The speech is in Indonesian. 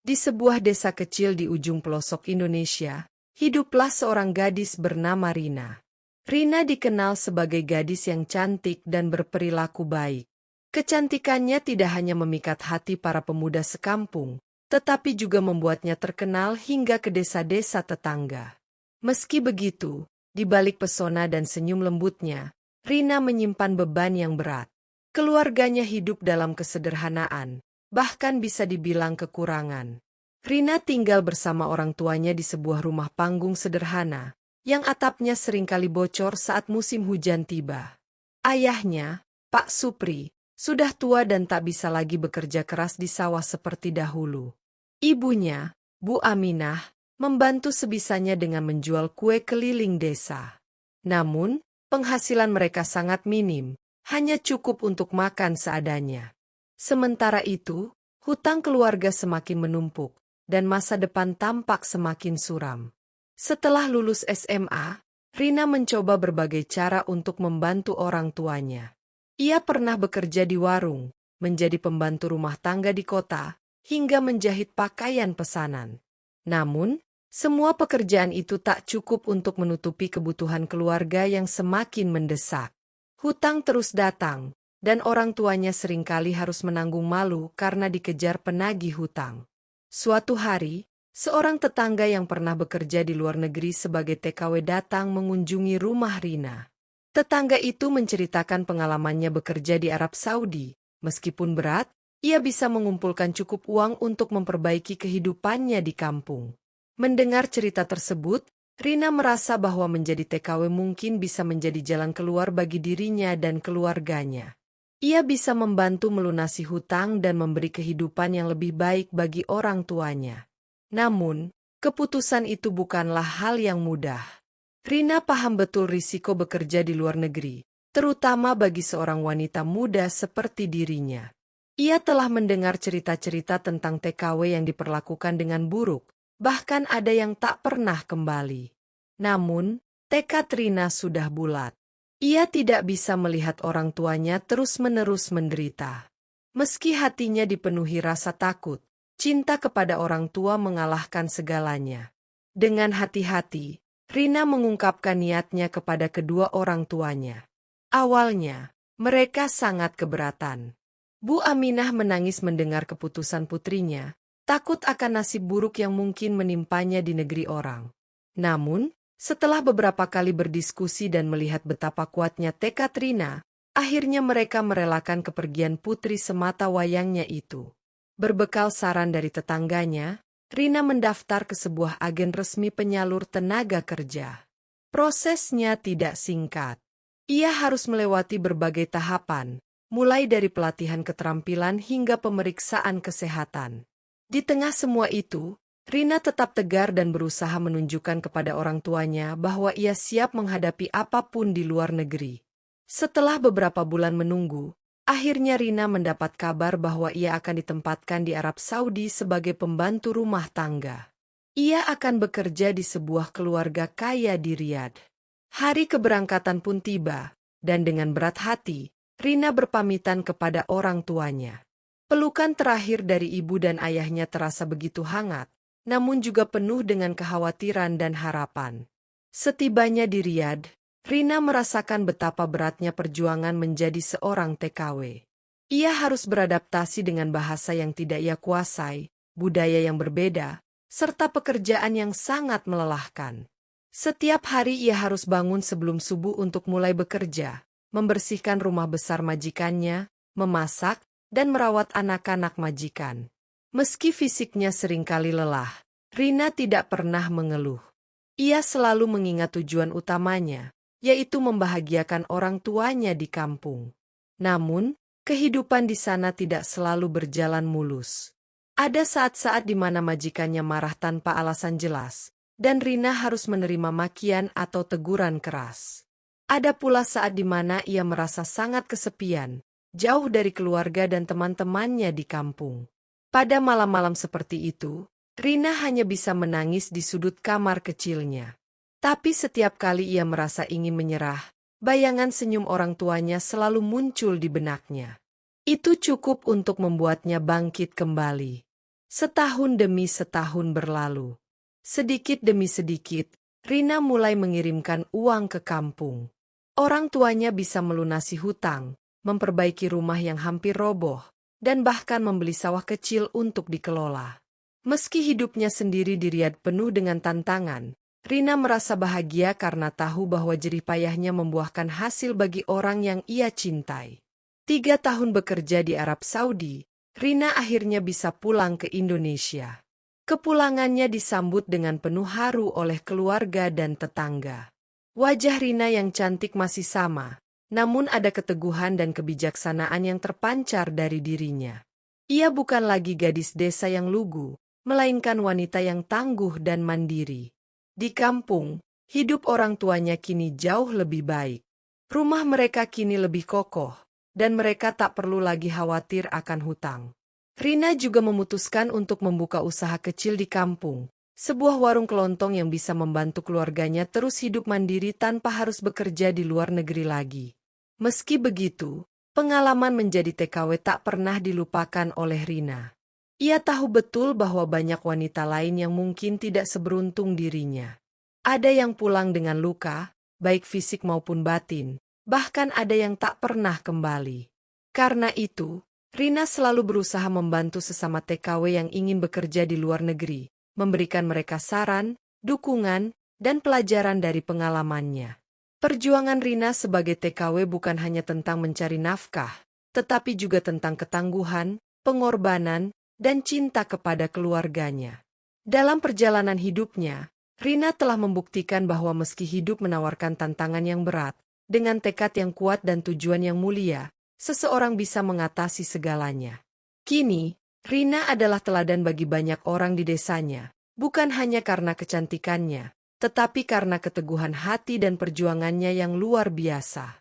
Di sebuah desa kecil di ujung pelosok Indonesia, hiduplah seorang gadis bernama Rina. Rina dikenal sebagai gadis yang cantik dan berperilaku baik. Kecantikannya tidak hanya memikat hati para pemuda sekampung, tetapi juga membuatnya terkenal hingga ke desa-desa tetangga. Meski begitu, di balik pesona dan senyum lembutnya, Rina menyimpan beban yang berat. Keluarganya hidup dalam kesederhanaan, bahkan bisa dibilang kekurangan. Rina tinggal bersama orang tuanya di sebuah rumah panggung sederhana, yang atapnya seringkali bocor saat musim hujan tiba. Ayahnya, Pak Supri, sudah tua dan tak bisa lagi bekerja keras di sawah seperti dahulu. Ibunya, Bu Aminah, membantu sebisanya dengan menjual kue keliling desa. Namun, penghasilan mereka sangat minim, hanya cukup untuk makan seadanya. Sementara itu, hutang keluarga semakin menumpuk, dan masa depan tampak semakin suram. Setelah lulus SMA, Rina mencoba berbagai cara untuk membantu orang tuanya. Ia pernah bekerja di warung, menjadi pembantu rumah tangga di kota, hingga menjahit pakaian pesanan. Namun, semua pekerjaan itu tak cukup untuk menutupi kebutuhan keluarga yang semakin mendesak. Hutang terus datang, dan orang tuanya seringkali harus menanggung malu karena dikejar penagih hutang. Suatu hari, seorang tetangga yang pernah bekerja di luar negeri sebagai TKW datang mengunjungi rumah Rina. Tetangga itu menceritakan pengalamannya bekerja di Arab Saudi. Meskipun berat, ia bisa mengumpulkan cukup uang untuk memperbaiki kehidupannya di kampung. Mendengar cerita tersebut, Rina merasa bahwa menjadi TKW mungkin bisa menjadi jalan keluar bagi dirinya dan keluarganya. Ia bisa membantu melunasi hutang dan memberi kehidupan yang lebih baik bagi orang tuanya. Namun, keputusan itu bukanlah hal yang mudah. Rina paham betul risiko bekerja di luar negeri, terutama bagi seorang wanita muda seperti dirinya. Ia telah mendengar cerita-cerita tentang TKW yang diperlakukan dengan buruk, bahkan ada yang tak pernah kembali. Namun, tekad Rina sudah bulat. Ia tidak bisa melihat orang tuanya terus-menerus menderita. Meski hatinya dipenuhi rasa takut, cinta kepada orang tua mengalahkan segalanya. Dengan hati-hati, Rina mengungkapkan niatnya kepada kedua orang tuanya. Awalnya, mereka sangat keberatan. Bu Aminah menangis mendengar keputusan putrinya, takut akan nasib buruk yang mungkin menimpanya di negeri orang. Namun, setelah beberapa kali berdiskusi dan melihat betapa kuatnya tekad Rina, akhirnya mereka merelakan kepergian putri semata wayangnya itu. Berbekal saran dari tetangganya, Rina mendaftar ke sebuah agen resmi penyalur tenaga kerja. Prosesnya tidak singkat. Ia harus melewati berbagai tahapan, mulai dari pelatihan keterampilan hingga pemeriksaan kesehatan. Di tengah semua itu, Rina tetap tegar dan berusaha menunjukkan kepada orang tuanya bahwa ia siap menghadapi apapun di luar negeri. Setelah beberapa bulan menunggu, akhirnya Rina mendapat kabar bahwa ia akan ditempatkan di Arab Saudi sebagai pembantu rumah tangga. Ia akan bekerja di sebuah keluarga kaya di Riyadh. Hari keberangkatan pun tiba, dan dengan berat hati, Rina berpamitan kepada orang tuanya. Pelukan terakhir dari ibu dan ayahnya terasa begitu hangat, namun juga penuh dengan kekhawatiran dan harapan. Setibanya di Riyadh, Rina merasakan betapa beratnya perjuangan menjadi seorang TKW. Ia harus beradaptasi dengan bahasa yang tidak ia kuasai, budaya yang berbeda, serta pekerjaan yang sangat melelahkan. Setiap hari ia harus bangun sebelum subuh untuk mulai bekerja, membersihkan rumah besar majikannya, memasak, dan merawat anak-anak majikan. Meski fisiknya seringkali lelah, Rina tidak pernah mengeluh. Ia selalu mengingat tujuan utamanya, yaitu membahagiakan orang tuanya di kampung. Namun, kehidupan di sana tidak selalu berjalan mulus. Ada saat-saat di mana majikannya marah tanpa alasan jelas, dan Rina harus menerima makian atau teguran keras. Ada pula saat di mana ia merasa sangat kesepian, jauh dari keluarga dan teman-temannya di kampung. Pada malam-malam seperti itu, Rina hanya bisa menangis di sudut kamar kecilnya. Tapi setiap kali ia merasa ingin menyerah, bayangan senyum orang tuanya selalu muncul di benaknya. Itu cukup untuk membuatnya bangkit kembali. Setahun demi setahun berlalu. Sedikit demi sedikit, Rina mulai mengirimkan uang ke kampung. Orang tuanya bisa melunasi hutang, memperbaiki rumah yang hampir roboh, dan bahkan membeli sawah kecil untuk dikelola. Meski hidupnya sendiri di Riyadh penuh dengan tantangan, Rina merasa bahagia karena tahu bahwa jerih payahnya membuahkan hasil bagi orang yang ia cintai. 3 tahun bekerja di Arab Saudi, Rina akhirnya bisa pulang ke Indonesia. Kepulangannya disambut dengan penuh haru oleh keluarga dan tetangga. Wajah Rina yang cantik masih sama, namun ada keteguhan dan kebijaksanaan yang terpancar dari dirinya. Ia bukan lagi gadis desa yang lugu, melainkan wanita yang tangguh dan mandiri. Di kampung, hidup orang tuanya kini jauh lebih baik. Rumah mereka kini lebih kokoh, dan mereka tak perlu lagi khawatir akan hutang. Rina juga memutuskan untuk membuka usaha kecil di kampung, sebuah warung kelontong yang bisa membantu keluarganya terus hidup mandiri tanpa harus bekerja di luar negeri lagi. Meski begitu, pengalaman menjadi TKW tak pernah dilupakan oleh Rina. Ia tahu betul bahwa banyak wanita lain yang mungkin tidak seberuntung dirinya. Ada yang pulang dengan luka, baik fisik maupun batin, bahkan ada yang tak pernah kembali. Karena itu, Rina selalu berusaha membantu sesama TKW yang ingin bekerja di luar negeri, memberikan mereka saran, dukungan, dan pelajaran dari pengalamannya. Perjuangan Rina sebagai TKW bukan hanya tentang mencari nafkah, tetapi juga tentang ketangguhan, pengorbanan, dan cinta kepada keluarganya. Dalam perjalanan hidupnya, Rina telah membuktikan bahwa meski hidup menawarkan tantangan yang berat, dengan tekad yang kuat dan tujuan yang mulia, seseorang bisa mengatasi segalanya. Kini, Rina adalah teladan bagi banyak orang di desanya, bukan hanya karena kecantikannya, tetapi karena keteguhan hati dan perjuangannya yang luar biasa.